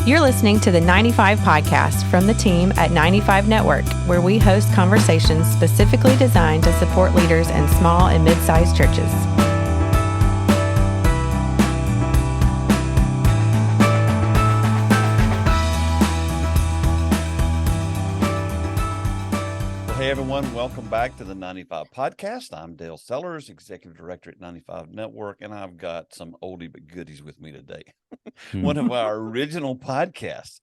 You're listening to the 95 Podcast from the team at 95 Network, where we host conversations specifically designed to support leaders in small and mid-sized churches. Hey everyone, welcome back to the 95 Podcast. I'm Dale Sellers, Executive Director at 95 Network, and I've got some oldie but goodies with me today. One of our original podcasts.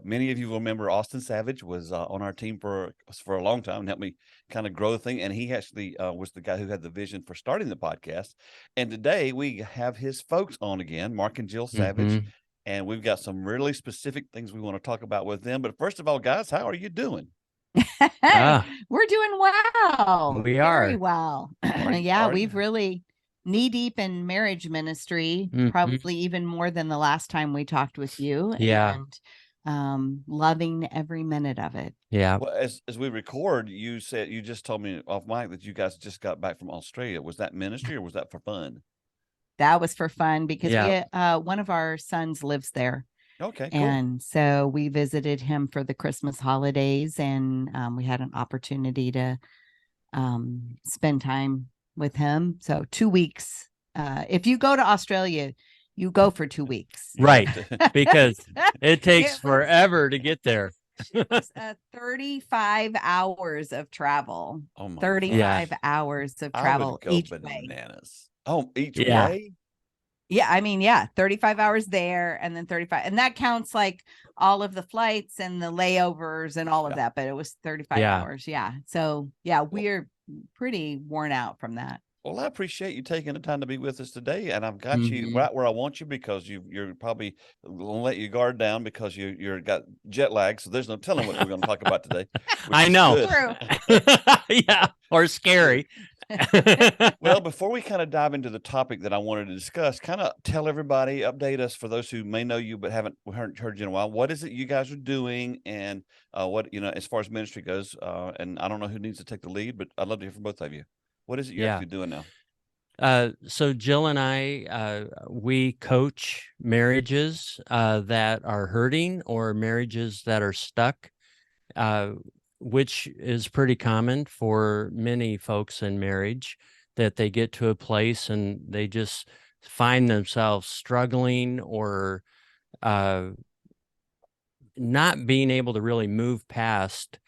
Many of you will remember Austin Savage was on our team for a long time and helped me kind of grow the thing, and he actually was the guy who had the vision for starting the podcast. And today we have his folks on again, Mark and Jill Savage, and we've got some really specific things we want to talk about with them. But first of all, guys, how are you doing? We're doing well. We are. Very well. We've really knee deep in marriage ministry, probably even more than the last time we talked with you. And loving every minute of it. Yeah. Well, as we record, you just told me off mic that you guys just got back from Australia. Was that ministry or was that for fun? That was for fun because one of our sons lives there. Okay, cool. And so we visited him for the Christmas holidays, and we had an opportunity to spend time with him. So 2 weeks. If you go to Australia, you go for 2 weeks. Right. Because it takes forever to get there. 35 hours of travel. Oh my 35 hours of travel each way. Oh, each way? Yeah, 35 hours there and then 35. And that counts like all of the flights and the layovers and all of that. But it was 35 hours. Yeah. So, we're pretty worn out from that. Well, I appreciate you taking the time to be with us today. And I've got you right where I want you because you're probably going to let your guard down because you're got jet lag. So there's no telling what we're going to talk about today. I know. Yeah. Or scary. Well, before we kind of dive into the topic that I wanted to discuss, kind of tell everybody, update us for those who may know you but haven't heard you in a while. What is it you guys are doing, and what as far as ministry goes? And I don't know who needs to take the lead, but I'd love to hear from both of you. What is it you're actually doing now? So Jill and I, we coach marriages that are hurting or marriages that are stuck. Which is pretty common for many folks in marriage, that they get to a place and they just find themselves struggling or not being able to really move past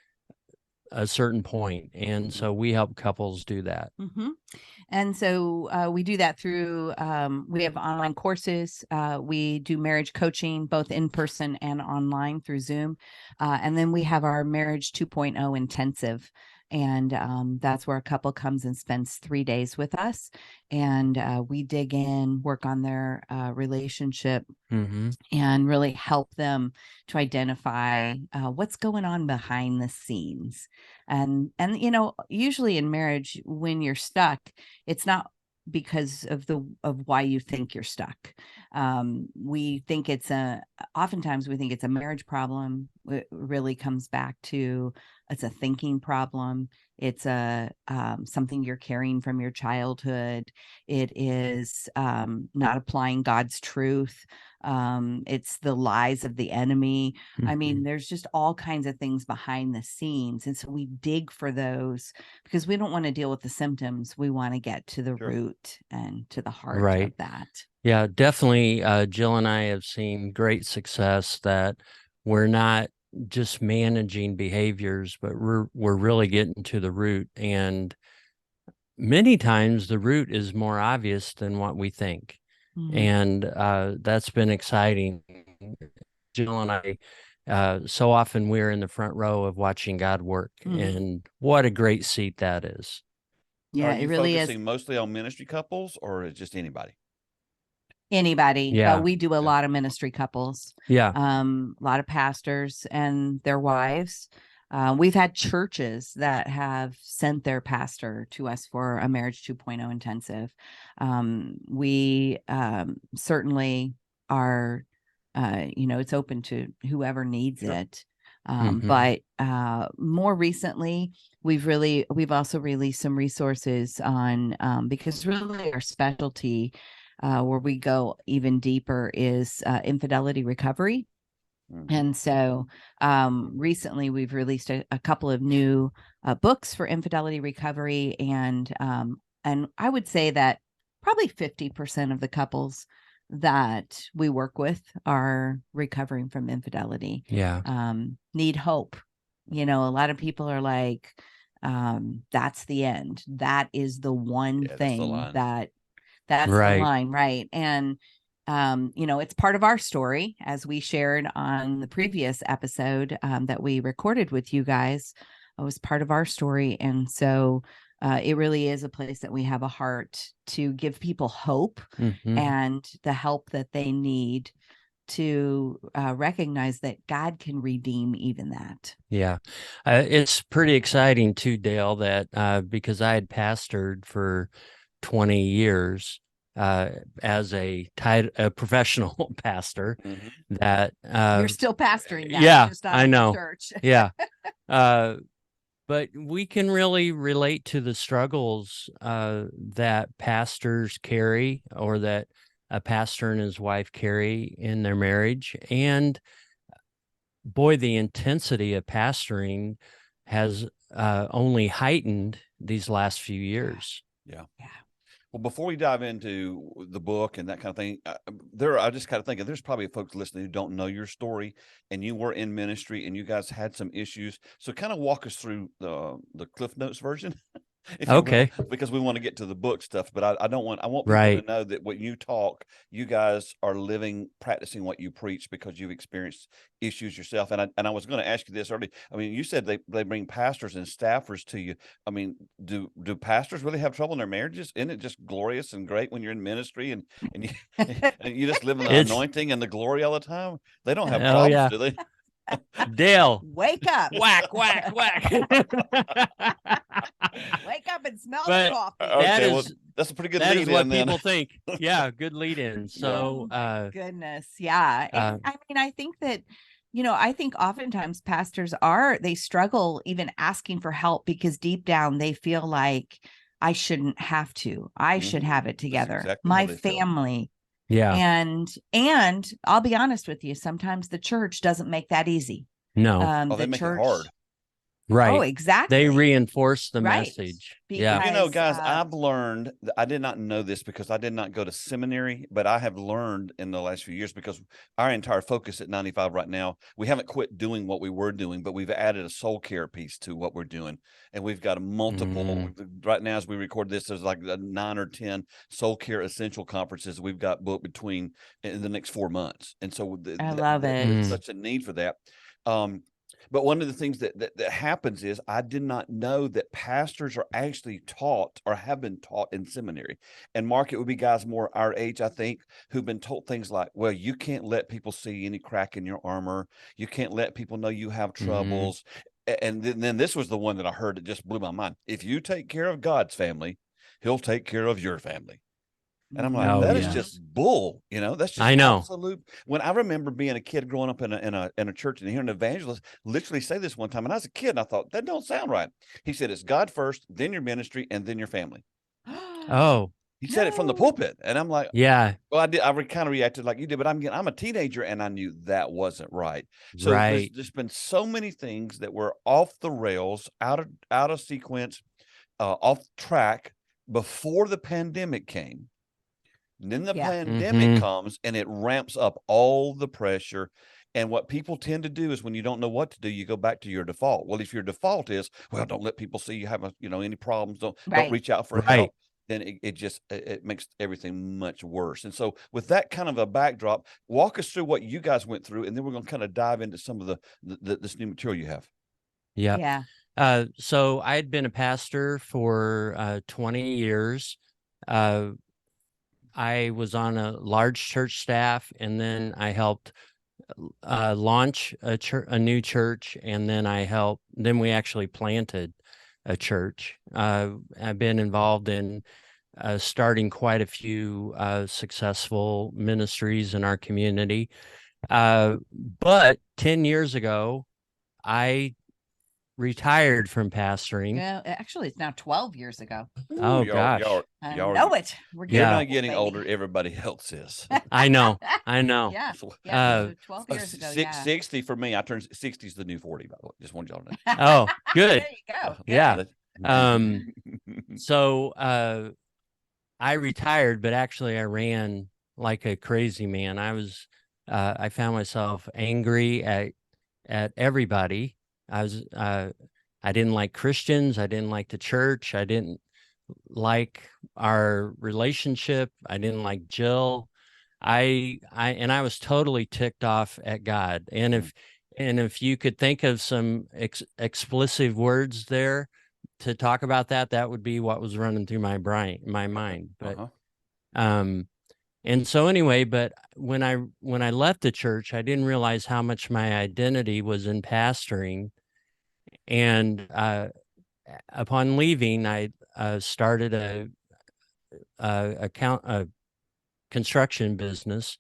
a certain point. And so we help couples do that. And so we do that through, we have online courses. We do marriage coaching, both in person and online through Zoom. And then we have our Marriage 2.0 intensive. And that's where a couple comes and spends 3 days with us. And we dig in, work on their relationship and really help them to identify what's going on behind the scenes. And usually in marriage, when you're stuck, it's not because of why you think you're stuck. We think oftentimes we think it's a marriage problem. It really comes back to it's a thinking problem. It's something you're carrying from your childhood. It is not applying God's truth. It's the lies of the enemy. I mean, there's just all kinds of things behind the scenes. And so we dig for those because we don't want to deal with the symptoms. We want to get to the root and to the heart of that. Yeah, definitely. Jill and I have seen great success that we're not just managing behaviors, but we're really getting to the root. And many times the root is more obvious than what we think. And that's been exciting. Jill and I, so often we're in the front row of watching God work, and what a great seat that is. Yeah, it really is. Focusing mostly on ministry couples, or just anybody? Anybody. But we do a lot of ministry couples. Yeah. A lot of pastors and their wives. We've had churches that have sent their pastor to us for a Marriage 2.0 intensive. We certainly are, it's open to whoever needs it. But more recently, we've also released some resources on, because really our specialty where we go even deeper is infidelity recovery. Mm-hmm. And so recently we've released a couple of new books for infidelity recovery. And I would say that probably 50% of the couples that we work with are recovering from infidelity. Yeah. Need hope. A lot of people are like, that's the end. That is the one thing that's right. the line. Right. And it's part of our story, as we shared on the previous episode that we recorded with you guys. It was part of our story. And so it really is a place that we have a heart to give people hope and the help that they need to recognize that God can redeem even that. Yeah. It's pretty exciting too, Dale, that because I had pastored for 20 years as a professional pastor, that you're still pastoring now. Yeah, just not I know. Church. Yeah. But we can really relate to the struggles that pastors carry, or that a pastor and his wife carry in their marriage. And boy, the intensity of pastoring has only heightened these last few years. Yeah. Well, before we dive into the book and that kind of thing, I just kind of thinking there's probably folks listening who don't know your story, and you were in ministry and you guys had some issues. So kind of walk us through the Cliff Notes version. Okay. Because we want to get to the book stuff, but I want people Right. to know that when you talk, you guys are living, practicing what you preach, because you've experienced issues yourself. And I was going to ask you this earlier. I mean, you said they bring pastors and staffers to you. I mean, do pastors really have trouble in their marriages? Isn't it just glorious and great when you're in ministry and you and you just live in the anointing and the glory all the time? They don't have problems, do they? Dale, wake up. Whack, whack, whack. Wake up and smell the coffee. Okay, that's a pretty good lead in. That is what people think. Yeah, good lead in. So, goodness. Yeah. And I mean, I think that, I think oftentimes pastors they struggle even asking for help, because deep down they feel like, I shouldn't have to. I should have it together. Exactly my family. Yeah. And I'll be honest with you, sometimes the church doesn't make that easy. No. They make it hard. Right. Oh, exactly. They reinforce the message. Because, guys, I've learned, I did not know this because I did not go to seminary, but I have learned in the last few years, because our entire focus at 95 right now, we haven't quit doing what we were doing, but we've added a soul care piece to what we're doing. And we've got a multiple, right now as we record this, there's like 9 or 10 soul care essential conferences we've got booked between in the next 4 months. And so I love it. There's such a need for that. But one of the things that happens is, I did not know that pastors are actually taught or have been taught in seminary. And Mark, it would be guys more our age, I think, who've been told things like, well, you can't let people see any crack in your armor. You can't let people know you have troubles. And then this was the one that I heard that just blew my mind. If you take care of God's family, he'll take care of your family. And I'm like, that is just bull, that's just absolute. When I remember being a kid growing up in a church and hearing an evangelist literally say this one time, and I was a kid, and I thought, that don't sound right. He said, it's God first, then your ministry, and then your family. Oh, he said it from the pulpit. And I'm like, yeah, well, I kind of reacted like you did, but I'm a teenager and I knew that wasn't right. So there's been so many things that were off the rails, out of sequence, off track before the pandemic came. And then the pandemic comes and it ramps up all the pressure. And what people tend to do is, when you don't know what to do, you go back to your default. Well, if your default is, well, don't let people see you have any problems, don't reach out for help, then it makes everything much worse. And so with that kind of a backdrop, walk us through what you guys went through, and then we're going to kind of dive into some of this new material you have. Yeah. So I had been a pastor for 20 years. I was on a large church staff, and then I helped launch a new church, and then we actually planted a church. I've been involved in starting quite a few successful ministries in our community. But 10 years ago, I retired from pastoring. Yeah, actually, it's now 12 years ago. Oh, y'all, gosh. I y'all know it. We're You're Yeah. not old, getting baby. older. Everybody else is. I know. Yeah. Uh, So 12 years ago. Yeah. 60 for me. I turned 60 is the new 40, by the way. Just wanted y'all to know. Oh, good. There you go. Yeah. Good. So I retired, but actually I ran like a crazy man. I found myself angry at everybody. I didn't like Christians. I didn't like the church. I didn't like our relationship. I didn't like Jill. I was totally ticked off at God. And if you could think of some explosive words there to talk about that, that would be what was running through my mind. But and so anyway, but when I left the church, I didn't realize how much my identity was in pastoring. And upon leaving, I started a construction business,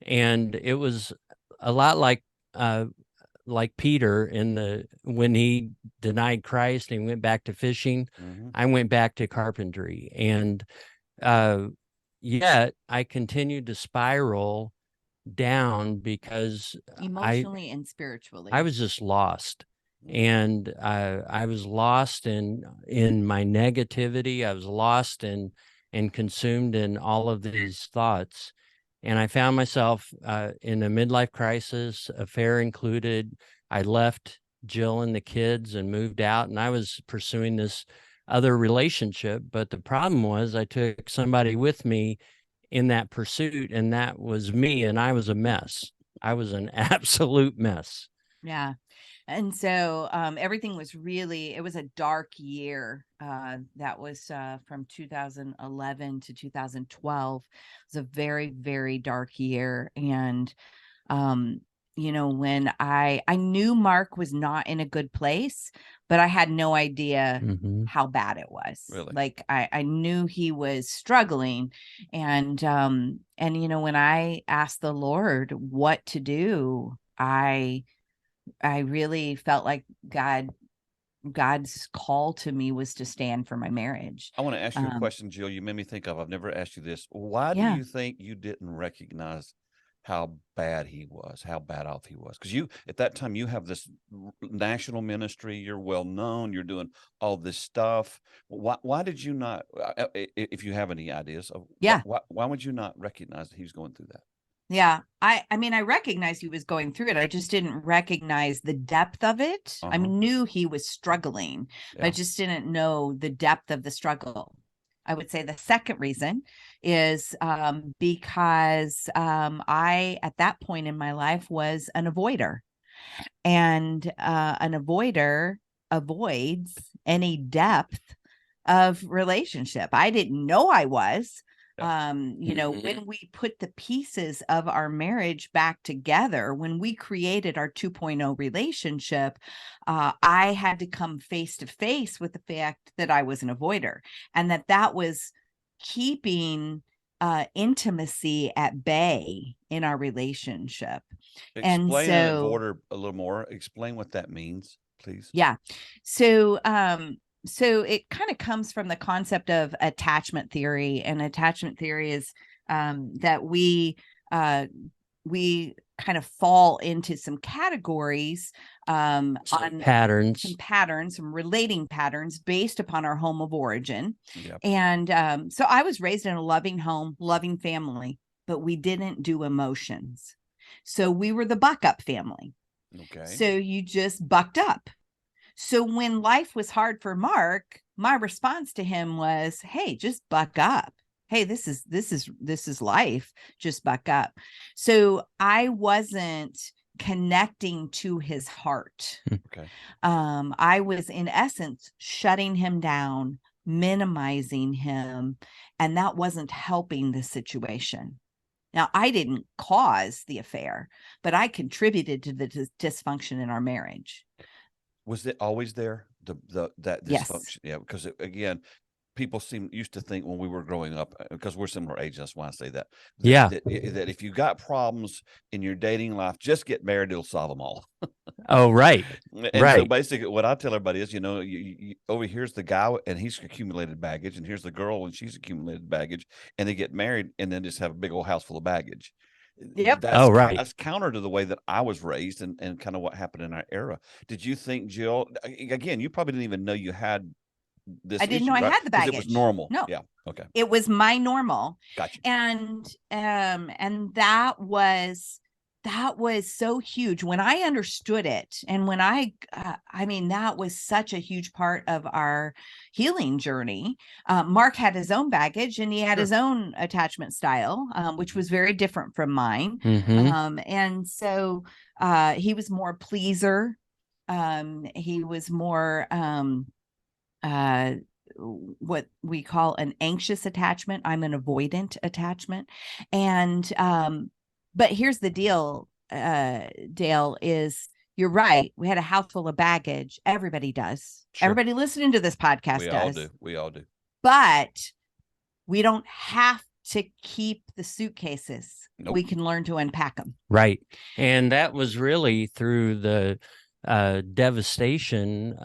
and it was a lot like Peter when he denied Christ and went back to fishing. I went back to carpentry, and yet I continued to spiral down because Emotionally and spiritually. I was just lost. And I was lost in my negativity. I was lost and consumed in all of these thoughts. And I found myself in a midlife crisis, affair included. I left Jill and the kids and moved out, and I was pursuing this other relationship. But the problem was I took somebody with me in that pursuit, and that was me, and I was a mess. I was an absolute mess. Yeah. And so everything was it was a dark year. That was from 2011 to 2012. It was a very, very dark year. And, when I knew Mark was not in a good place, but I had no idea how bad it was. Really? Like I knew he was struggling. And when I asked the Lord what to do, I really felt like God's call to me was to stand for my marriage. I want to ask you a question, Jill. You made me think of, I've never asked you this. Why do you think you didn't recognize how bad he was, how bad off he was? Because at that time, you have this national ministry. You're well known. You're doing all this stuff. Why did you not, if you have any ideas of, why would you not recognize that he was going through that? Yeah. I mean, I recognized he was going through it. I just didn't recognize the depth of it. I knew he was struggling, but I just didn't know the depth of the struggle. I would say the second reason is because I, at that point in my life, was an avoider. And an avoider avoids any depth of relationship. I didn't know I was. When we put the pieces of our marriage back together, when we created our 2.0 relationship, I had to come face to face with the fact that I was an avoider, and that was keeping intimacy at bay in our relationship. Explain and so an avoider a little more. Explain what that means, please. Yeah. So it kind of comes from the concept of attachment theory, and attachment theory is that we kind of fall into some categories on patterns, some relating patterns based upon our home of origin. Yep. And so I was raised in a loving home, loving family, but we didn't do emotions. So we were the buck up family. Okay. So you just bucked up. So when life was hard for Mark, my response to him was, "Hey, just buck up. Hey, this is life. Just buck up." So I wasn't connecting to his heart. Okay. I was in essence shutting him down, minimizing him, and that wasn't helping the situation. Now, I didn't cause the affair, but I contributed to the dysfunction in our marriage. Was it always there? That dysfunction? Yes. Yeah, because again, people used to think when we were growing up, because we're similar age, that's why I say that. Yeah. That if you got problems in your dating life, just get married, it'll solve them all. Oh, right. And so Right. basically what I tell everybody is, you over here's the guy and he's accumulated baggage, and here's the girl and she's accumulated baggage, and they get married and then just have a big old house full of baggage. Yep. Oh, right. That's counter to the way that I was raised and kind of what happened in our era. Did you think, Jill, again, you probably didn't even know you had this I didn't issue, know I right? had the 'Cause baggage. it was normal. No. Yeah. Okay. It was my normal. Gotcha. And that was so huge when I understood it. And when I mean, that was such a huge part of our healing journey. Mark had his own baggage and he had his own attachment style, which was very different from mine. Mm-hmm. And so he was more pleaser. He was more what we call an anxious attachment. I'm an avoidant attachment. And but here's the deal, Dale, is you're right. We had a house full of baggage. Everybody does. Sure. Everybody listening to this podcast We does. all do. We all do. But we don't have to keep the suitcases. Nope. We can learn to unpack them. Right. And that was really through the devastation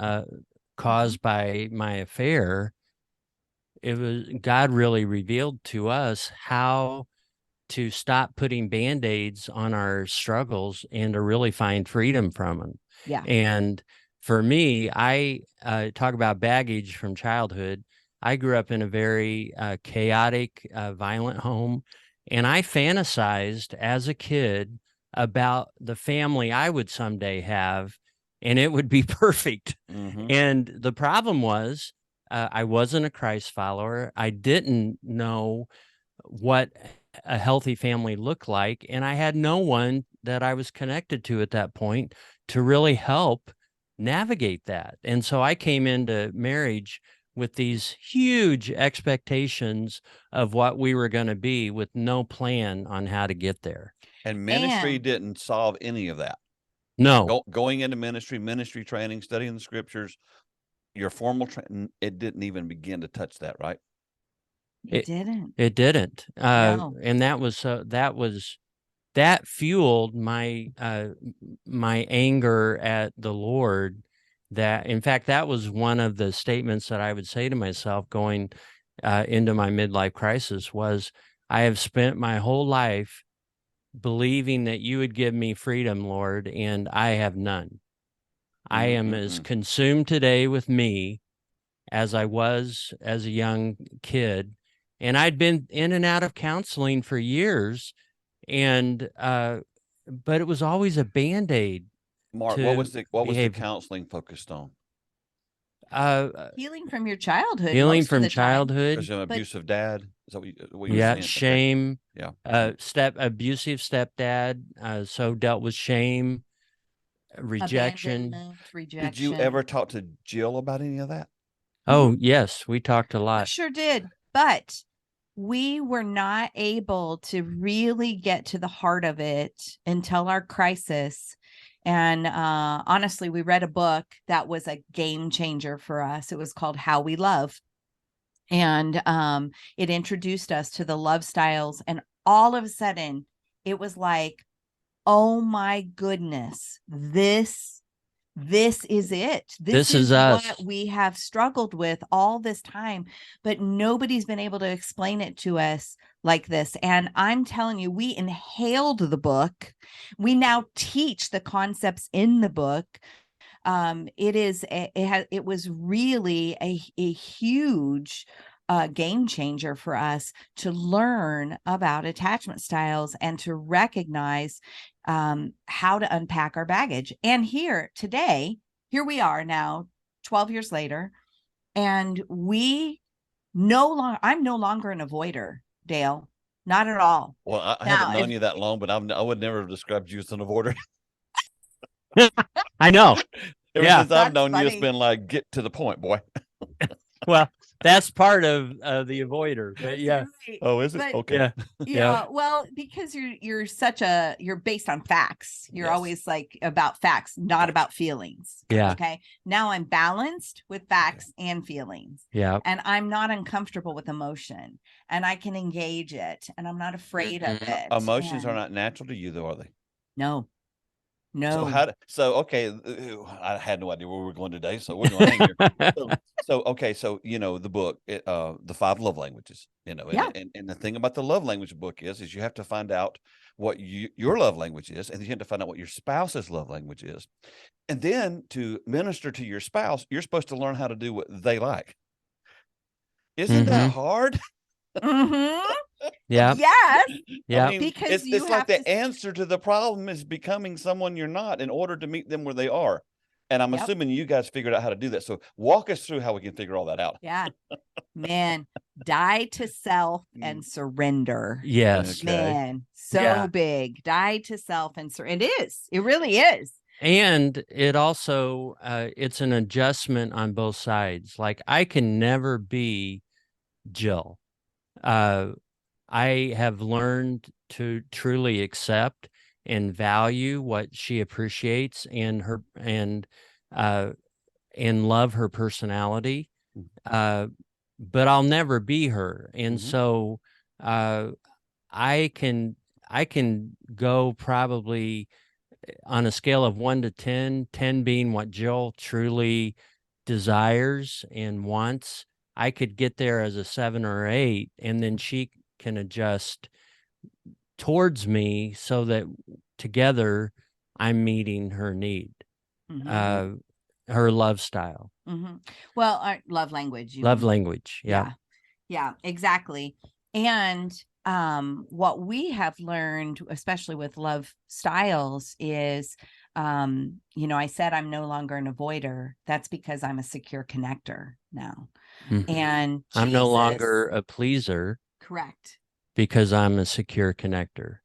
caused by my affair. It was God really revealed to us how to stop putting Band-Aids on our struggles and to really find freedom from them. Yeah. And for me, I talk about baggage from childhood. I grew up in a very chaotic, violent home, and I fantasized as a kid about the family I would someday have, and it would be perfect. Mm-hmm. And the problem was I wasn't a Christ follower. I didn't know what a healthy family looked like, and I had no one that I was connected to at that point to really help navigate that. And so I came into marriage with these huge expectations of what we were going to be with no plan on how to get there. And ministry didn't solve any of that. No. Going into ministry training, studying the scriptures, your formal training, it didn't even begin to touch that, right? It didn't. It didn't. No. And that fueled my my anger at the Lord. That, in fact, that was one of the statements that I would say to myself going into my midlife crisis was, I have spent my whole life believing that you would give me freedom, Lord, and I have none. I am as consumed today with me as I was as a young kid. And I'd been in and out of counseling for years, and but it was always a Band-Aid. Mark, what was the counseling focused on? Healing from your childhood. Healing most from of the childhood. There's an abusive dad. Is that what you're Yeah, saying? shame. Okay. Yeah. Abusive stepdad. So dealt with shame, rejection. Did you ever talk to Jill about any of that? Oh, yes, we talked a lot. I sure did. But we were not able to really get to the heart of it until our crisis. And honestly, we read a book that was a game changer for us. It was called How We Love. And it introduced us to the love styles. And all of a sudden, it was like, oh my goodness, this is it. This is us. What we have struggled with all this time, but nobody's been able to explain it to us like this. And I'm telling you, we inhaled the book. We now teach the concepts in the book. It was really a huge game changer for us to learn about attachment styles and to recognize how to unpack our baggage. And here we are now 12 years later, and I'm no longer an avoider, Dale, not at all. Well, I haven't known you that long, but I would never have described you as an avoider. I know. Ever since I've known you, it's been like, get to the point, boy. Well, That's part of the avoider. But yeah. Right. Oh, is it? But, Okay. Yeah. yeah. Well, because you're based on facts. You're Yes. always like about facts, not about feelings. Yeah. Okay. Now I'm balanced with facts and feelings. Yeah. And I'm not uncomfortable with emotion, and I can engage it, and I'm not afraid of it. Emotions are And not natural to you, though, are they? no. Okay, I had no idea where we were going today, so we're going to hang here. So the book, the 5 love languages, Yeah. and the thing about the love language book is you have to find out what your love language is, and you have to find out what your spouse's love language is, and then to minister to your spouse, you're supposed to learn how to do what they like. Isn't that hard? Mm-hmm. Yeah. Yes. Yeah. I mean, Because it's like the answer to the problem is becoming someone you're not in order to meet them where they are. And I'm assuming you guys figured out how to do that. So walk us through how we can figure all that out. Yeah. Man, die to self and surrender. Yes. Okay. Man, so big. Die to self and surrender. It is. It really is. And it also, it's an adjustment on both sides. Like, I can never be Jill. I have learned to truly accept and value what she appreciates and love her personality. But I'll never be her. And so I can go probably on a scale of 1 to 10, 10 being what Jill truly desires and wants. I could get there as a 7 or 8, and then she can adjust towards me so that together I'm meeting her need, her love style. Well, our love language. Love language. Yeah. Yeah, exactly. And what we have learned, especially with love styles, is, I said I'm no longer an avoider. That's because I'm a secure connector now. And I'm no longer a pleaser. Correct. Because I'm a secure connector.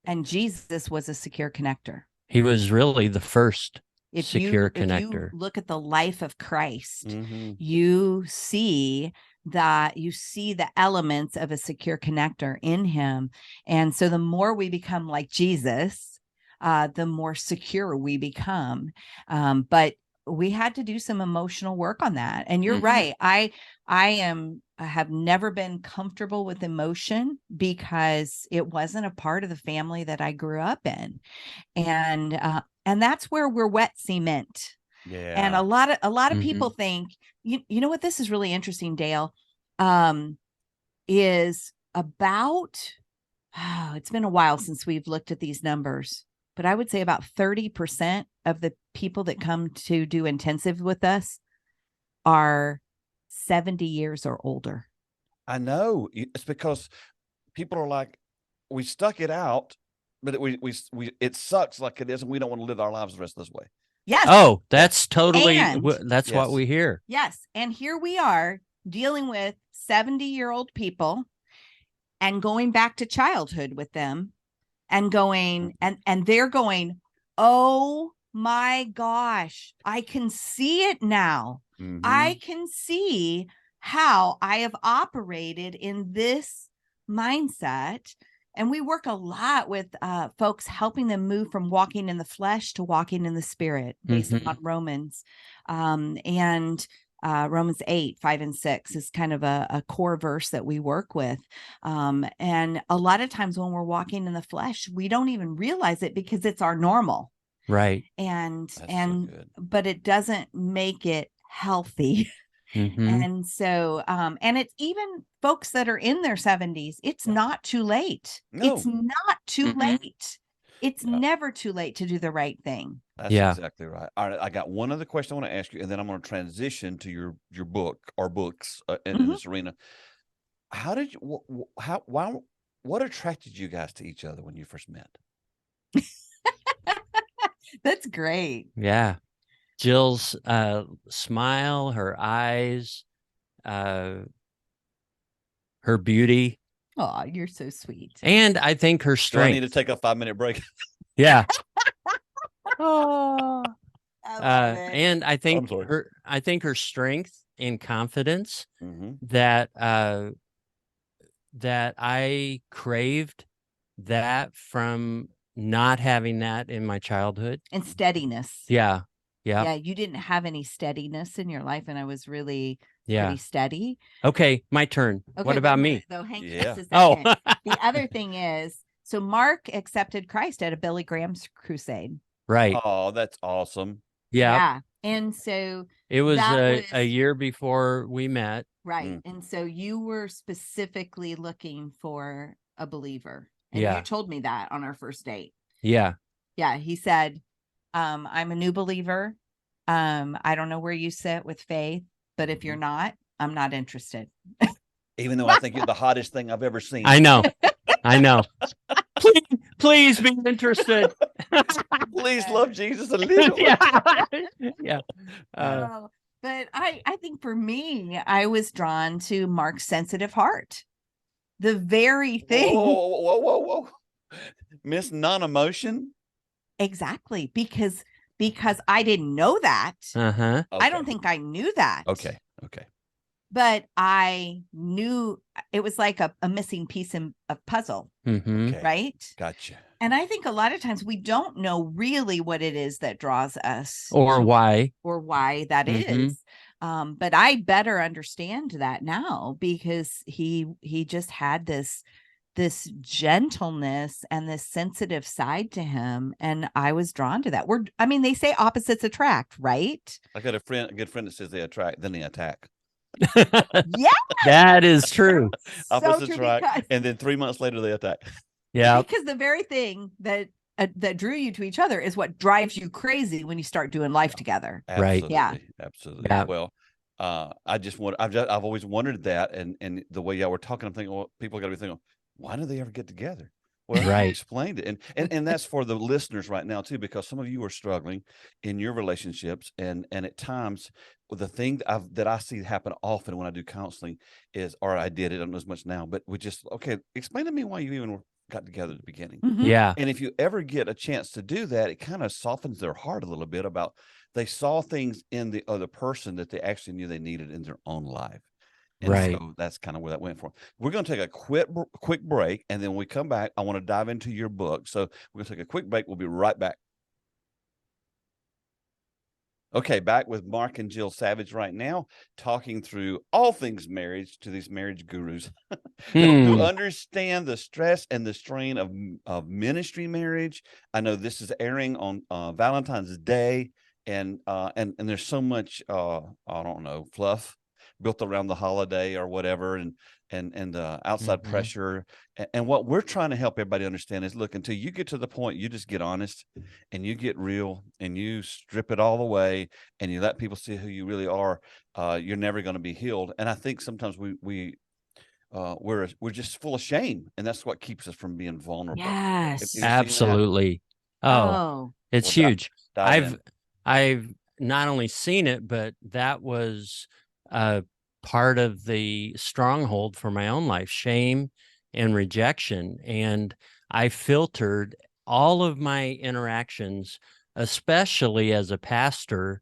And Jesus was a secure connector. He was really the first secure connector. If you look at the life of Christ, you see the elements of a secure connector in him. And so the more we become like Jesus, the more secure we become. But we had to do some emotional work on that. And you're right. I have never been comfortable with emotion because it wasn't a part of the family that I grew up in. And that's where we're wet cement. Yeah. And a lot of people think, you know what, this is really interesting, Dale, is about, it's been a while since we've looked at these numbers, but I would say about 30% of the people that come to do intensive with us are 70 years or older. I know. It's because people are like, we stuck it out, but it sucks like it is, and we don't want to live our lives the rest of this way. Yes. Oh, that's totally, that's what we hear. Yes. And here we are dealing with 70-year-old people and going back to childhood with them and going, and they're going, oh my gosh, I can see it now. I can see how I have operated in this mindset. And we work a lot with folks, helping them move from walking in the flesh to walking in the spirit based on Romans. And Romans 8, 5 and 6 is kind of a core verse that we work with. And a lot of times when we're walking in the flesh, we don't even realize it because it's our normal. Right. But it doesn't make it healthy. And so, and it's even folks that are in their 70s, it's not too late. No. It's not too late. It's never too late to do the right thing. That's exactly right. All right. I got one other question I want to ask you, and then I'm going to transition to your book or books in this arena. How did you, what attracted you guys to each other when you first met? That's great. Yeah. Jill's smile, her eyes, her beauty. Oh, you're so sweet. And I think her strength. Do I need to take a 5-minute break? Yeah. Oh, and I think her strength and confidence Mm-hmm. that that I craved that from not having that in my childhood. And steadiness. Yeah. Yeah. Yeah. You didn't have any steadiness in your life, and I was really Yeah. pretty steady. Okay, my turn. Okay, what about wait a me? minute, though, Hank, Yeah. just a Oh, second. The other thing is, so Mark accepted Christ at a Billy Graham's crusade. right. Oh, that's awesome. Yeah. And so It was that a was- year before we met. right. And so you were specifically looking for a believer. And Yeah. you told me that on our first date. Yeah. Yeah. He said, I'm a new believer. I don't know where you sit with faith, but if you're not, I'm not interested. Even though I think you're the hottest thing I've ever seen. I know. I know. Please be interested. Please love Jesus a little. Yeah. Yeah. But I think for me, I was drawn to Mark's sensitive heart. The very thing. Whoa. Miss non-emotion? Exactly. Because I didn't know that. Uh-huh. I don't think I knew that. Okay. But I knew it was like a missing piece of puzzle, Mm-hmm. Okay. right? Gotcha. And I think a lot of times we don't know really what it is that draws us Or why. that Mhm. is. But I better understand that now, because he just had this gentleness and this sensitive side to him, and I was drawn to that. They say opposites attract, right? I got a good friend that says they attract, then they attack. Yeah, That is true. Opposites true, attract, because- and then 3 months later they attack. Yeah. because the very thing that drew you to each other is what drives you crazy when you start doing life together. Right. Absolutely. Yeah. Absolutely. Yeah. Well, I've always wondered that, and the way y'all were talking, I'm thinking, well, people got to be thinking, why do they ever get together? Well, you Right. explained it, and that's for the listeners right now too, because some of you are struggling in your relationships, and at times, the thing that I see happen often when I do counseling is, or I did it, I don't know as much now, but we just, okay, explain to me why you even got together at the beginning. Mhm. Yeah. And if you ever get a chance to do that, it kind of softens their heart a little bit about they saw things in the other person that they actually knew they needed in their own life. And Right. so that's kind of where that went from. We're going to take a quick break. And then when we come back, I want to dive into your book. So we're going to take a quick break. We'll be right back. Okay, back with Mark and Jill Savage right now, talking through all things marriage to these marriage gurus who understand the stress and the strain of ministry marriage. I know this is airing on Valentine's Day, and there's so much I don't know, fluff built around the holiday or whatever, and outside pressure. And what we're trying to help everybody understand is, look, until you get to the point you just get honest and you get real and you strip it all away and you let people see who you really are, you're never going to be healed. And I think sometimes we're just full of shame, and that's what keeps us from being vulnerable. Yes. If you've seen that, Absolutely. Oh, it's Well, huge. dive in. I've not only seen it, but that was part of the stronghold for my own life, shame and rejection. And I filtered all of my interactions, especially as a pastor.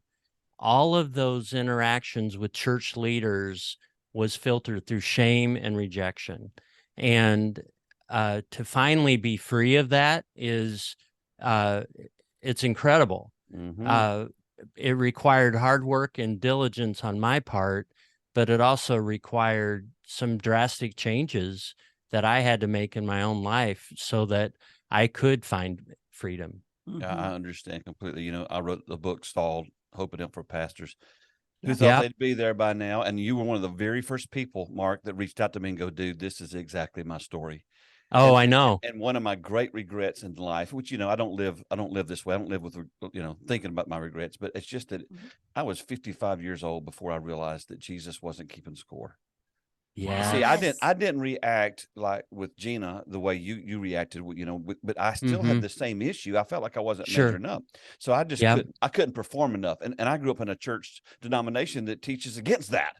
All of those interactions with church leaders was filtered through shame and rejection. And to finally be free of that is, it's incredible. Mhm. It required hard work and diligence on my part, but it also required some drastic changes that I had to make in my own life so that I could find freedom. Yeah, I understand completely. You know, I wrote the book Stalled, Hope and Help for Pastors, who Yeah. thought Yeah. they'd be there by now. And you were one of the very first people, Mark, that reached out to me and go, dude, this is exactly my story. Oh, I know. And one of my great regrets in life, which, you know, I don't live this way. I don't live with, you know, thinking about my regrets, but it's just that I was 55 years old before I realized that Jesus wasn't keeping score. Yeah. See, Yes. I didn't react like with Gina the way you reacted, you know, but I still had the same issue. I felt like I wasn't Sure. measuring up. So I just Yep. couldn't perform enough. And I grew up in a church denomination that teaches against that.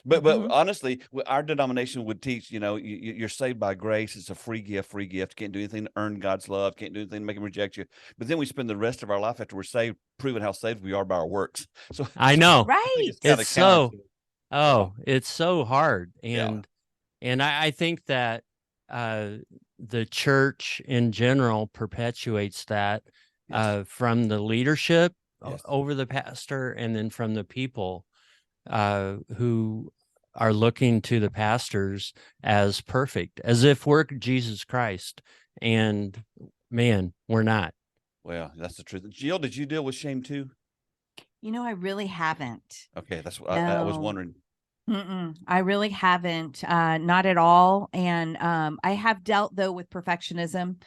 But honestly, our denomination would teach, you're saved by grace. It's a free gift, Can't do anything to earn God's love. Can't do anything to make him reject you. But then we spend the rest of our life after we're saved, proving how saved we are by our works. So I know. Right. It's so, it's so hard. And I think that the church in general perpetuates that from the leadership over the pastor, and then from the people who are looking to the pastors as perfect, as if we're Jesus Christ. And man, we're not. Well, that's the truth. Jill, did you deal with shame too? I really haven't. Okay, that's what I was wondering. I really haven't, not at all. And I have dealt though with perfectionism.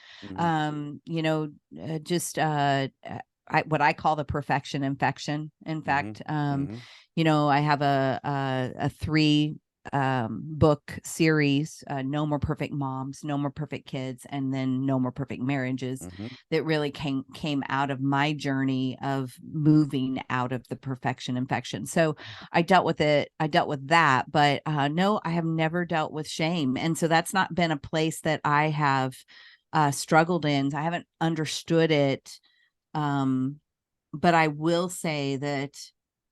What I call the perfection infection. In fact, I have a 3 book series, No More Perfect Moms, No More Perfect Kids, and then No More Perfect Marriages, that really came out of my journey of moving out of the perfection infection. So I dealt with it. I dealt with that, but no, I have never dealt with shame. And so that's not been a place that I have struggled in. I haven't understood it. But I will say that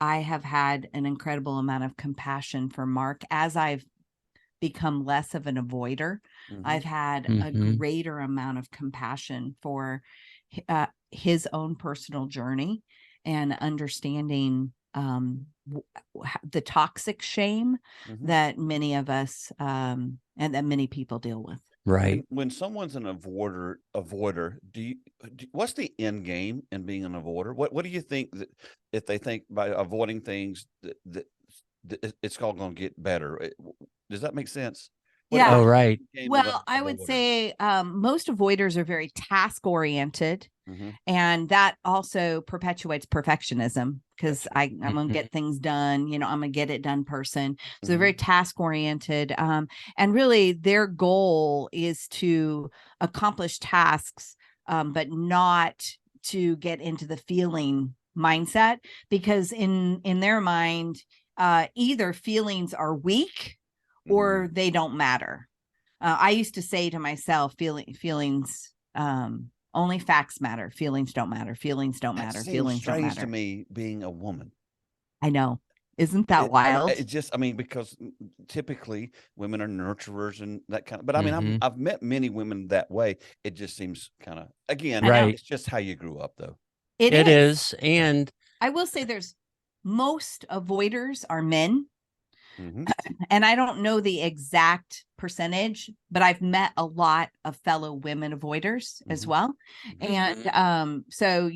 I have had an incredible amount of compassion for Mark as I've become less of an avoider. I've had a greater amount of compassion for his own personal journey and understanding the toxic shame that many of us and that many people deal with. Right. When someone's an avoider, what's the end game in being an avoider? What do you think that if they think by avoiding things that it's all going to get better? Does that make sense? Yeah. Oh, right. Well, I would say most avoiders are very task oriented. And that also perpetuates perfectionism, because I'm going to get things done. I'm going to get it done person. So they're very task oriented. And really their goal is to accomplish tasks, but not to get into the feeling mindset, because in their mind, either feelings are weak or they don't matter. I used to say to myself, feelings, only facts matter. Feelings don't matter. Feelings don't matter. Feelings don't matter. Strange to me, being a woman. I know. Isn't that wild? It just, because typically women are nurturers and that kind of, but I've met many women that way. It just seems kind of, again, it's just how you grew up though. It is. And I will say most avoiders are men. And I don't know the exact percentage, but I've met a lot of fellow women avoiders as well. And so,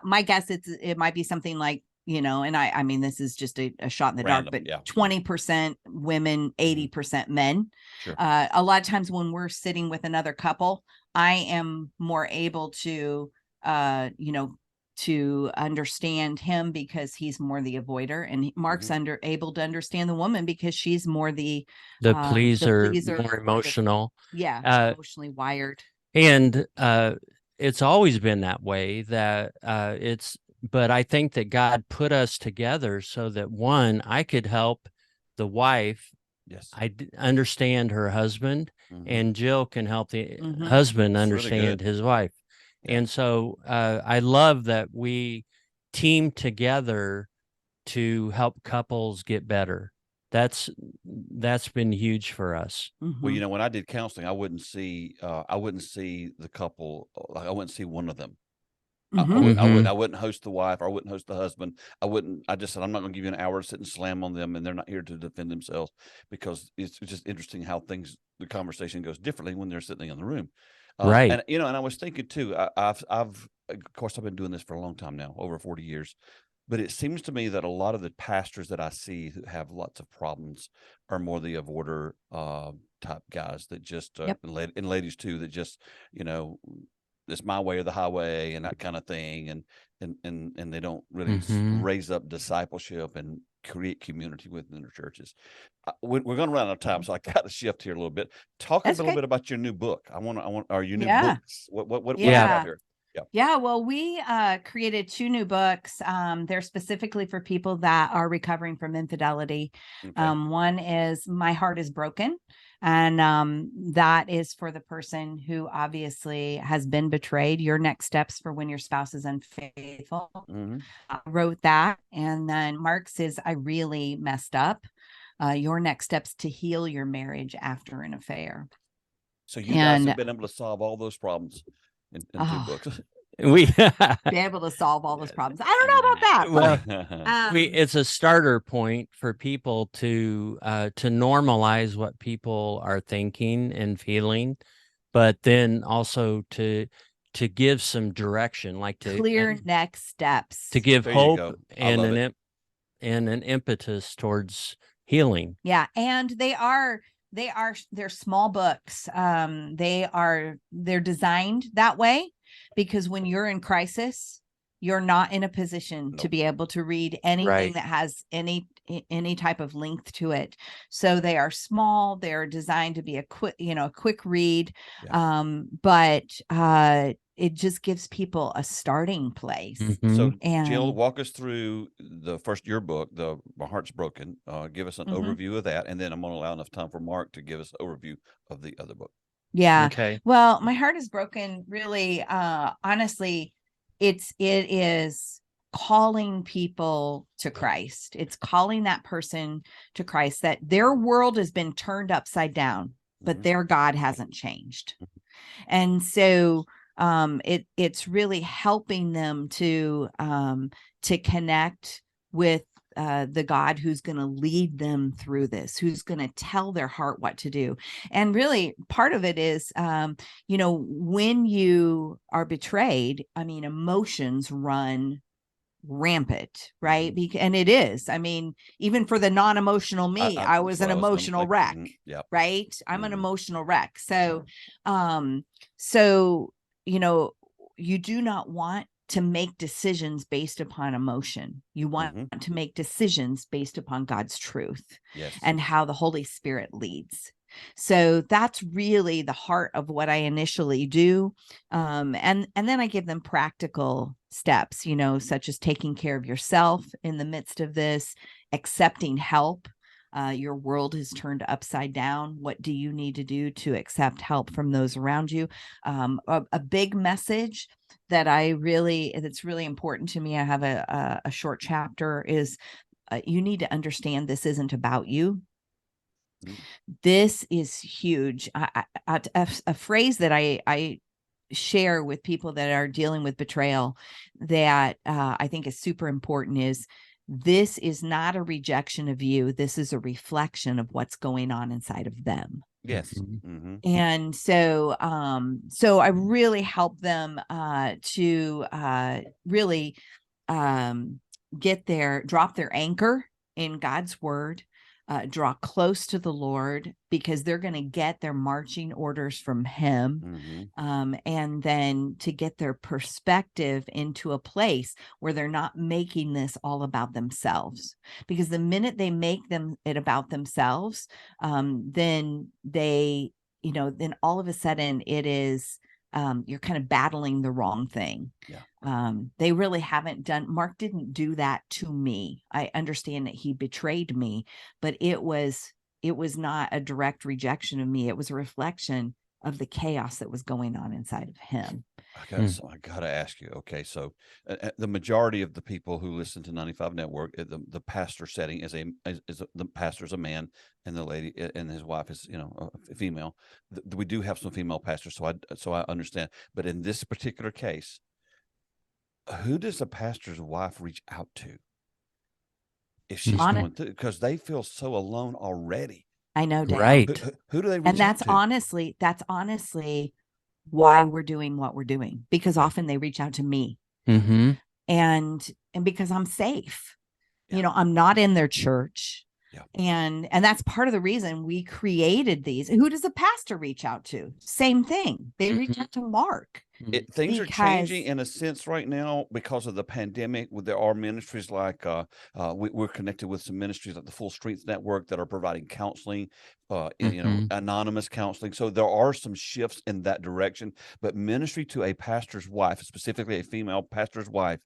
my guess it might be something like, and I mean, this is just a shot in the dark, but 20% women, 80% men. Sure. A lot of times when we're sitting with another couple, I am more able to, to understand him because he's more the avoider, and Mark's able to understand the woman because she's more the pleaser, more emotional. Emotionally wired. And it's always been that way, that but I think that God put us together so that, one, I could help the wife. Yes. Understand her husband, and Jill can help the husband understand his wife. And so I love that we team together to help couples get better. That's been huge for us. Well, when I did counseling, I wouldn't see the couple. I wouldn't see one of them. I wouldn't host the wife, or I wouldn't host the husband. I just said, I'm not going to give you an hour to sit and slam on them, and they're not here to defend themselves, because it's just interesting how the conversation goes differently when they're sitting in the room. Right. And, and I was thinking too, I've of course, I've been doing this for a long time now, over 40 years, but it seems to me that a lot of the pastors that I see who have lots of problems are more the avoider type guys that just, and ladies too, that just, it's my way or the highway and that kind of thing. And they don't really raise up discipleship and create community within their churches. We're going to run out of time, so I got to shift here a little bit. Talk a little bit about your new book. I want, or your new books. What do you have here? Yeah, well, we created 2 new books. They're specifically for people that are recovering from infidelity. Okay. One is My Heart is Broken. And that is for the person who obviously has been betrayed. Your next steps for when your spouse is unfaithful. Mm-hmm. I wrote that. And then Mark's is I Really Messed Up. Your next steps to heal your marriage after an affair. So you guys have been able to solve all those problems in 2 books. We Be able to solve all those problems. I don't know about that. Well, it's a starter point for people to normalize what people are thinking and feeling, but then also to give some direction, like to clear next steps, to give There you hope go. and an impetus towards healing. Yeah, and they're small books. They're designed that way because when you're in crisis, you're not in a position to be able to read anything that has any type of length to it. So they are small. They're designed to be a quick read. Yeah. But it just gives people a starting place. Mm-hmm. So And Jill, walk us through your book, My Heart's Broken. Give us an overview of that, and then I'm going to allow enough time for Mark to give us an overview of the other book. Yeah. Okay. Well, My Heart is Broken. Really, honestly, it is calling people to Christ. It's calling that person to Christ, that their world has been turned upside down, but their God hasn't changed. And so it's really helping them to connect with the God who's going to lead them through this, who's going to tell their heart what to do. And really part of it is, when you are betrayed, I mean, emotions run rampant, right? And it is, I mean, even for the non-emotional me, I was an emotional wreck, right? I'm an emotional wreck. So, you do not want to make decisions based upon emotion. You want to make decisions based upon God's truth and how the Holy Spirit leads. So that's really the heart of what I initially do. And then I give them practical steps, such as taking care of yourself in the midst of this, accepting help. Your world is turned upside down. What do you need to do to accept help from those around you? A big message that's really important to me. I have a short chapter is you need to understand this isn't about you. This is huge. A phrase that I share with people that are dealing with betrayal that I think is super important is, this is not a rejection of you. This is a reflection of what's going on inside of them. Yes. And so I really help them to really drop their anchor in God's word, draw close to the Lord, because they're going to get their marching orders from him. And then to get their perspective into a place where they're not making this all about themselves, because the minute they make it about themselves, then then all of a sudden it is, you're kind of battling the wrong thing. They really haven't Mark didn't do that to me. I understand that he betrayed me, but it was not a direct rejection of me. It was a reflection of the chaos that was going on inside of him. I gotta ask you. Okay, so the majority of the people who listen to 95 Network, the pastor setting is the pastor's a man, and the lady and his wife is a female. We do have some female pastors, so I understand. But in this particular case, who does the pastor's wife reach out to if she's going through? Because they feel so alone already. I know, Dale. Right? Who do they reach and that's out to? that's honestly why we're doing what we're doing, because often they reach out to me, and because I'm safe. I'm not in their church. Yeah. And that's part of the reason we created these. Who does a pastor reach out to? Same thing. They reach out to Mark. Things are changing in a sense right now because of the pandemic. There are ministries like we're connected with some ministries like the Full Strength Network that are providing counseling, anonymous counseling. So there are some shifts in that direction. But ministry to a pastor's wife, specifically a female pastor's wife,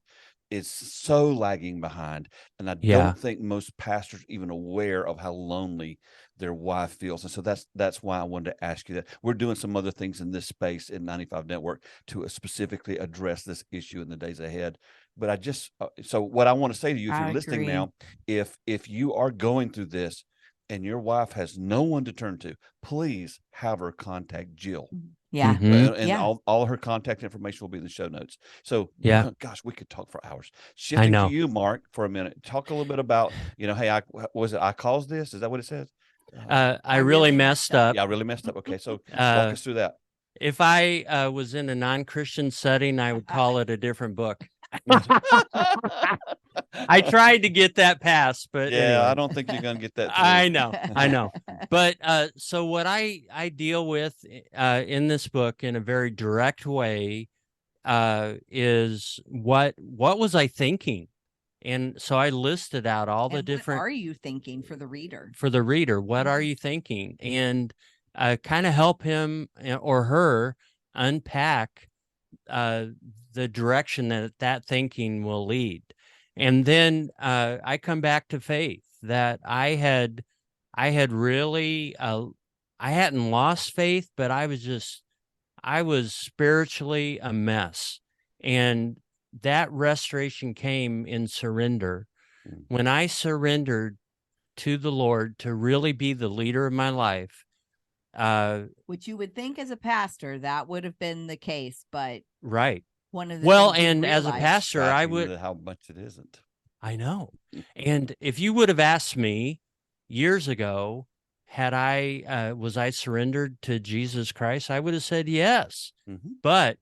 is so lagging behind. And I don't think most pastors are even aware of how lonely their wife feels. And so that's why I wanted to ask you that. We're doing some other things in this space in 95 Network to specifically address this issue in the days ahead. But I just, so what I want to say to you, if you're listening now, if you are going through this and your wife has no one to turn to, please have her contact Jill. Yeah. And all her contact information will be in the show notes. So, gosh, we could talk for hours. Shifting to you, Mark, for a minute. Talk a little bit about, hey, I caused this? Is that what it says? I really messed up. Yeah, I really messed up. Okay, so walk us through that. If I was in a non-Christian setting, I would call it a different book. I tried to get that passed, but anyway. I don't think you're going to get that through. I know. But so what I deal with in this book in a very direct way is what was I thinking? And so I listed out all the different. What are you thinking for the reader? For the reader, what are you thinking? And kind of help him or her unpack the direction that thinking will lead. And then I come back to faith, that I had really, I hadn't lost faith, but I was spiritually a mess. And that restoration came in surrender. When I surrendered to the Lord to really be the leader of my life. Which you would think as a pastor, that would have been the case, but right. One of the and as a pastor, I would how much it isn't. I know. And if you would have asked me years ago, was I surrendered to Jesus Christ, I would have said yes. But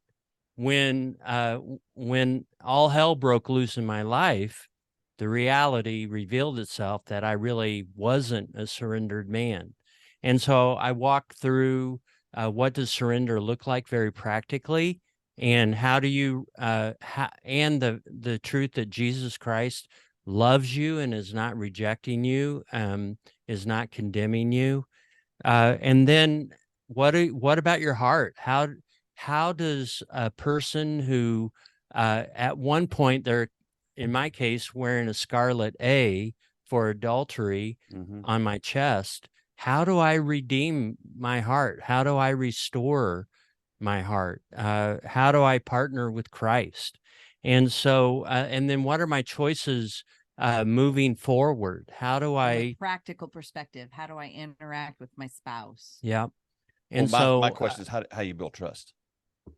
when all hell broke loose in my life, the reality revealed itself that I really wasn't a surrendered man. And so I walked through what does surrender look like very practically, and how do you and the truth that Jesus Christ loves you and is not rejecting you, is not condemning you, and then what about your heart? How does a person who at one point they're, in my case, wearing a scarlet A for adultery on my chest, how do I redeem my heart? How do I restore my heart? How do I partner with Christ? And so, and then what are my choices moving forward? How do I... practical perspective, how do I interact with my spouse? Yeah. And my question is how you build trust.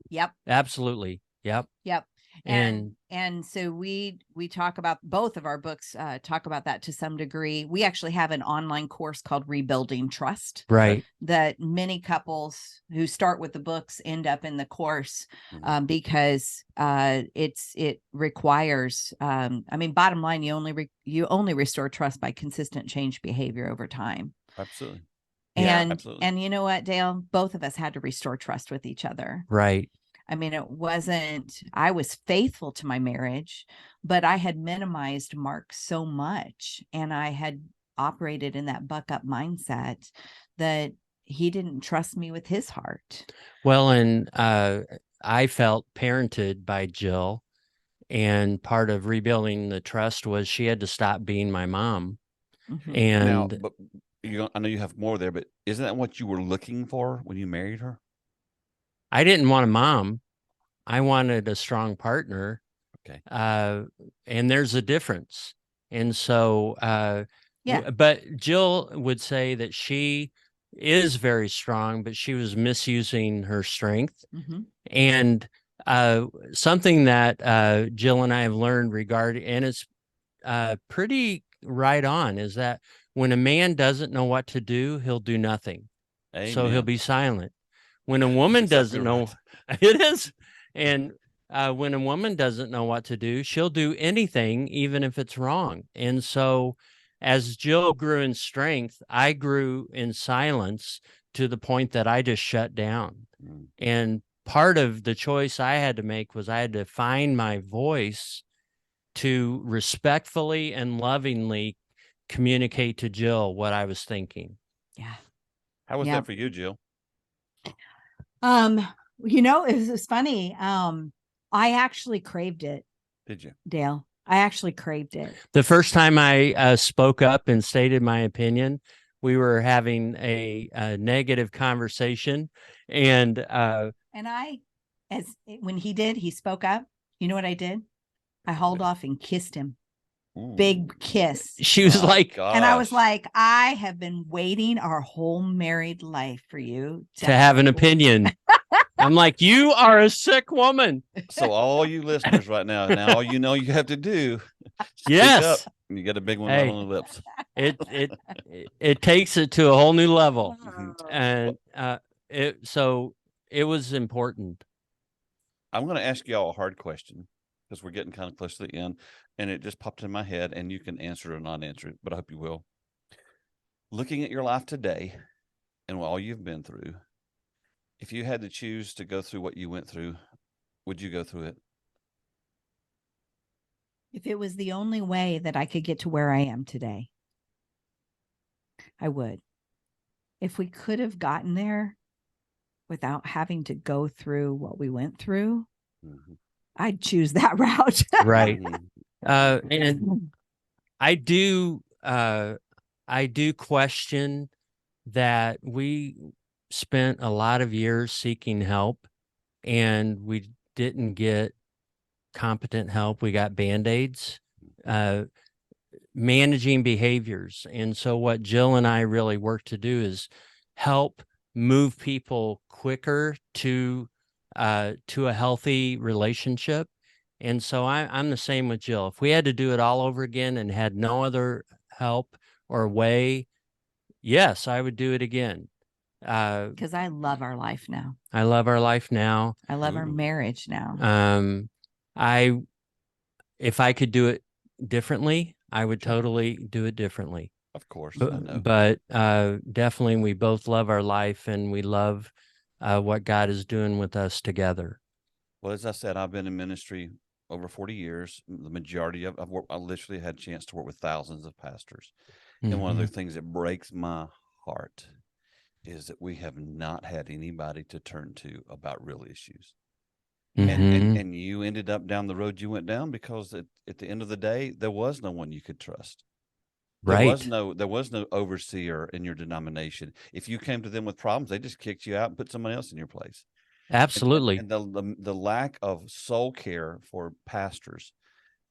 Yep. Absolutely. Yep. And so we talk about, both of our books talk about that to some degree. We actually have an online course called Rebuilding Trust, right? That many couples who start with the books end up in the course because it requires. Bottom line, you only restore trust by consistent change behavior over time. Absolutely. And you know what, Dale? Both of us had to restore trust with each other. Right. I was faithful to my marriage, but I had minimized Mark so much, and I had operated in that buck up mindset that he didn't trust me with his heart. Well, and I felt parented by Jill, and part of rebuilding the trust was she had to stop being my mom. And I know you have more there, but isn't that what you were looking for when you married her? I didn't want a mom. I wanted a strong partner. Okay. And there's a difference. And so, but Jill would say that she is very strong, but she was misusing her strength. And something that Jill and I have learned regarding, and it's pretty right on, is that when a man doesn't know what to do, he'll do nothing. Amen. So he'll be silent. When a woman doesn't know, it is. And when a woman doesn't know what to do, she'll do anything, even if it's wrong. And so, as Jill grew in strength, I grew in silence to the point that I just shut down. And part of the choice I had to make was I had to find my voice to respectfully and lovingly communicate to Jill what I was thinking. Yeah. How was that for you, Jill? It was funny. I actually craved it. Did you, Dale? I actually craved it. The first time I spoke up and stated my opinion, we were having a negative conversation, and when he spoke up, you know what I did? I hauled off and kissed him. Ooh. Big kiss. She was like, gosh. And I was like, I have been waiting our whole married life for you to have an opinion. I'm like, you are a sick woman. So all you listeners right now all you have to do, yes, up, and you get a big one right on the lips. It takes it to a whole new level, And it was important. I'm going to ask y'all a hard question because we're getting kind of close to the end, and it just popped in my head, and you can answer it or not answer it, but I hope you will. Looking at your life today and all you've been through, if you had to choose to go through what you went through, would you go through it? If it was the only way that I could get to where I am today, I would. If we could have gotten there without having to go through what we went through, I'd choose that route. Right. And I do question that we spent a lot of years seeking help and we didn't get competent help. We got Band-Aids, managing behaviors. And so what Jill and I really work to do is help move people quicker to a healthy relationship. And so I'm the same with Jill. If we had to do it all over again and had no other help or way, yes, I would do it again. Because I love our life now. I love our life now. I love our marriage now. If I could do it differently, I would totally do it differently. Of course. But definitely we both love our life and we love what God is doing with us together. Well, as I said, I've been in ministry over 40 years. The majority of I literally had a chance to work with thousands of pastors. And one of the things that breaks my heart is that we have not had anybody to turn to about real issues. And you ended up down the road you went down because at the end of the day, there was no one you could trust. There was no overseer in your denomination. If you came to them with problems, they just kicked you out and put somebody else in your place. Absolutely. And the lack of soul care for pastors,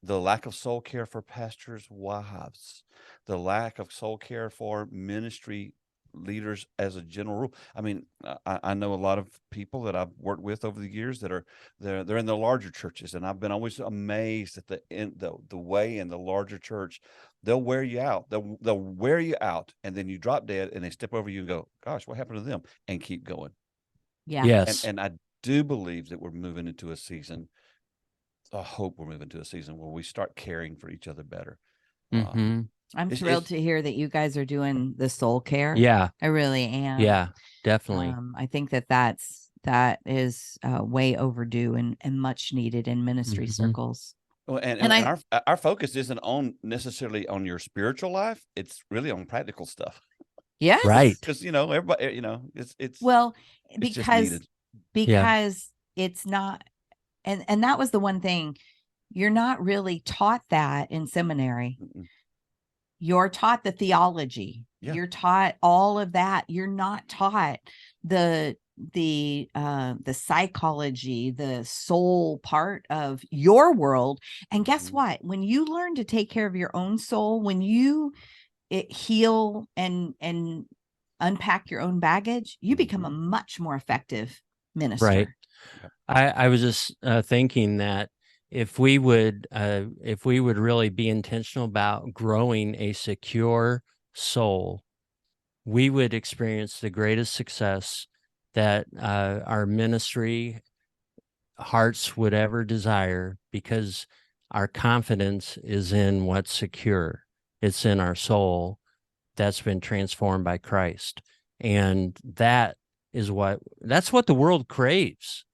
the lack of soul care for pastors' wives, the lack of soul care for ministry leaders as a general rule. I mean, I know a lot of people that I've worked with over the years that they're in the larger churches, and I've been always amazed at the way in the larger church they'll wear you out. They'll wear you out, and then you drop dead, and they step over you and go, "Gosh, what happened to them?" and keep going. Yeah. Yes. And I do believe that we're moving into a season. I hope we're moving to a season where we start caring for each other better. I'm thrilled to hear that you guys are doing the soul care. Yeah. I really am. Yeah, definitely. I think that is way overdue and much needed in ministry circles. Well, and our focus isn't necessarily on your spiritual life. It's really on practical stuff. Yes. Right. Because, everybody, it's well, because it's not, and that was the one thing, you're not really taught that in seminary. You're taught the theology. Yeah. You're taught all of that. You're not taught the psychology, the soul part of your world. And guess what? When you learn to take care of your own soul, when you heal and unpack your own baggage, you become a much more effective minister. Right. I was just thinking that if we would really be intentional about growing a secure soul, we would experience the greatest success that our ministry hearts would ever desire, because our confidence is in what's secure. it's in our soul that's been transformed by Christ. And that's what the world craves.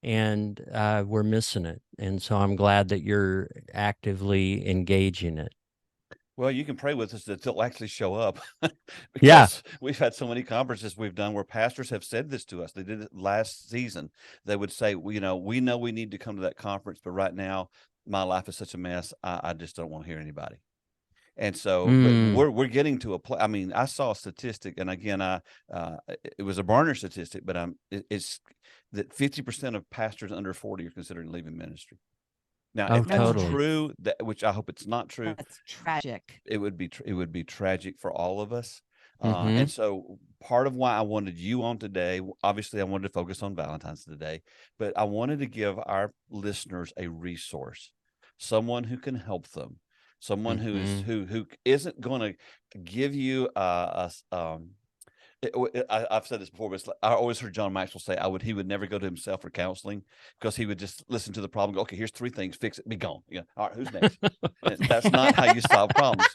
And we're missing it. And so I'm glad that you're actively engaging it. Well, you can pray with us that they'll actually show up. Yeah. We've had so many conferences we've done where pastors have said this to us. They did it last season. They would say, we know we need to come to that conference, but right now my life is such a mess. I just don't want to hear anybody. And so but we're getting to a place. I mean, I saw a statistic, and again, it was a Barner statistic, but it's that 50% of pastors under 40 are considering leaving ministry. Now, if that's true, which I hope it's not true, that's tragic. It would be tragic for all of us. And so part of why I wanted you on today, obviously I wanted to focus on Valentine's today, but I wanted to give our listeners a resource, someone who can help them, someone who isn't going to give you I've said this before, but I always heard John Maxwell say he would never go to himself for counseling because he would just listen to the problem, go, okay, here's 3 things, fix it, be gone. Yeah. All right, who's next? That's not how you solve problems.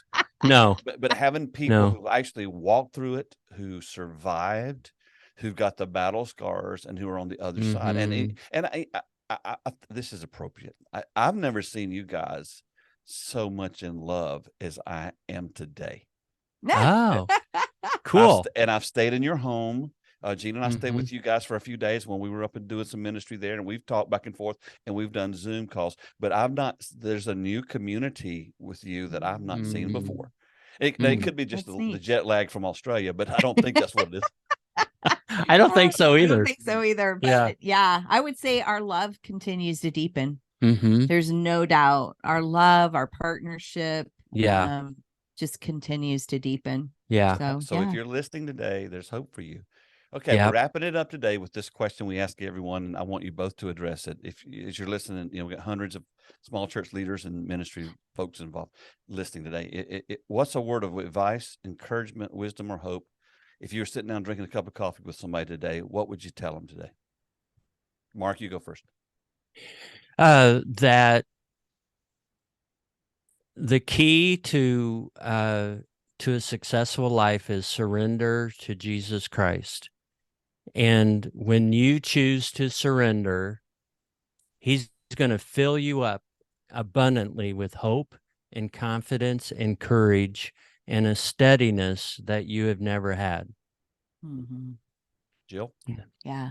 No. But having people who actually walked through it, who survived, who've got the battle scars, and who are on the other side. And I this is appropriate. I've never seen you guys so much in love as I am today. Oh, cool. I've stayed in your home. Gina and I stayed with you guys for a few days when we were up and doing some ministry there, and we've talked back and forth, and we've done Zoom calls, but there's a new community with you that I've not seen before. It could be just the jet lag from Australia, but I don't think that's what it is. I don't think so either. I don't think so either. But yeah, I would say our love continues to deepen. There's no doubt our love, our partnership. Just continues to deepen. So if you're listening today, there's hope for you. Okay, we're wrapping it up today with this question we ask everyone, and I want you both to address it. As you're listening, we got hundreds of small church leaders and ministry folks involved listening today. What's a word of advice, encouragement, wisdom, or hope? If you were sitting down drinking a cup of coffee with somebody today, what would you tell them today? Mark, you go first. That the key to a successful life is surrender to Jesus Christ. And when you choose to surrender, he's going to fill you up abundantly with hope and confidence and courage and a steadiness that you have never had. Jill? Yeah.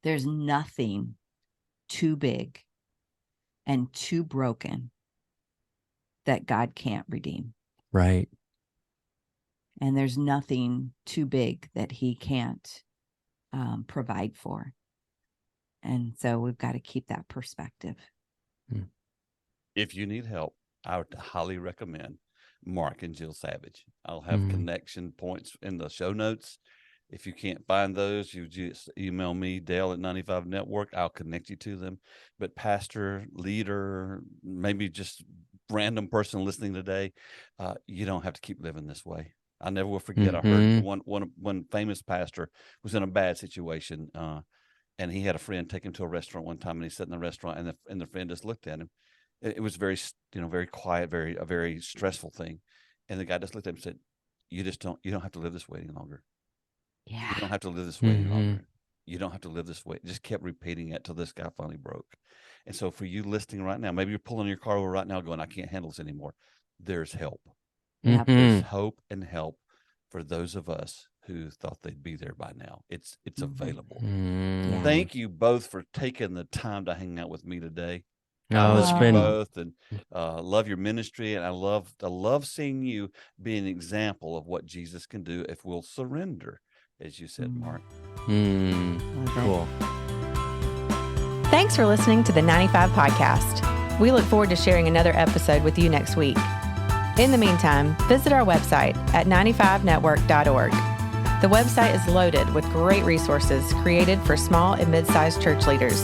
There's nothing too big and too broken that God can't redeem. Right. And there's nothing too big that he can't provide for. And so we've got to keep that perspective. If you need help, I would highly recommend Mark and Jill Savage. I'll have connection points in the show notes. If you can't find those, you just email me, Dale at 95 Network. I'll connect you to them. But pastor, leader, maybe just random person listening today, you don't have to keep living this way. I never will forget. I heard one famous pastor was in a bad situation, and he had a friend take him to a restaurant one time, and he sat in the restaurant, and the friend just looked at him. It was very, very quiet, a very stressful thing, and the guy just looked at him and said, you don't have to live this way any longer. Yeah. You don't have to live this way any longer. You don't have to live this way. Just kept repeating it till this guy finally broke. And so for you listening right now, maybe you're pulling your car over right now going, I can't handle this anymore. There's help. There's hope and help for those of us who thought they'd be there by now. It's available. Thank you both for taking the time to hang out with me today. It's been both, and love your ministry, and I love seeing you be an example of what Jesus can do if we'll surrender, as you said, Mark. Cool. Thanks for listening to the 95 Podcast. We look forward to sharing another episode with you next week. In the meantime, visit our website at 95network.org. The website is loaded with great resources created for small and mid-sized church leaders.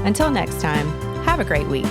Until next time, have a great week.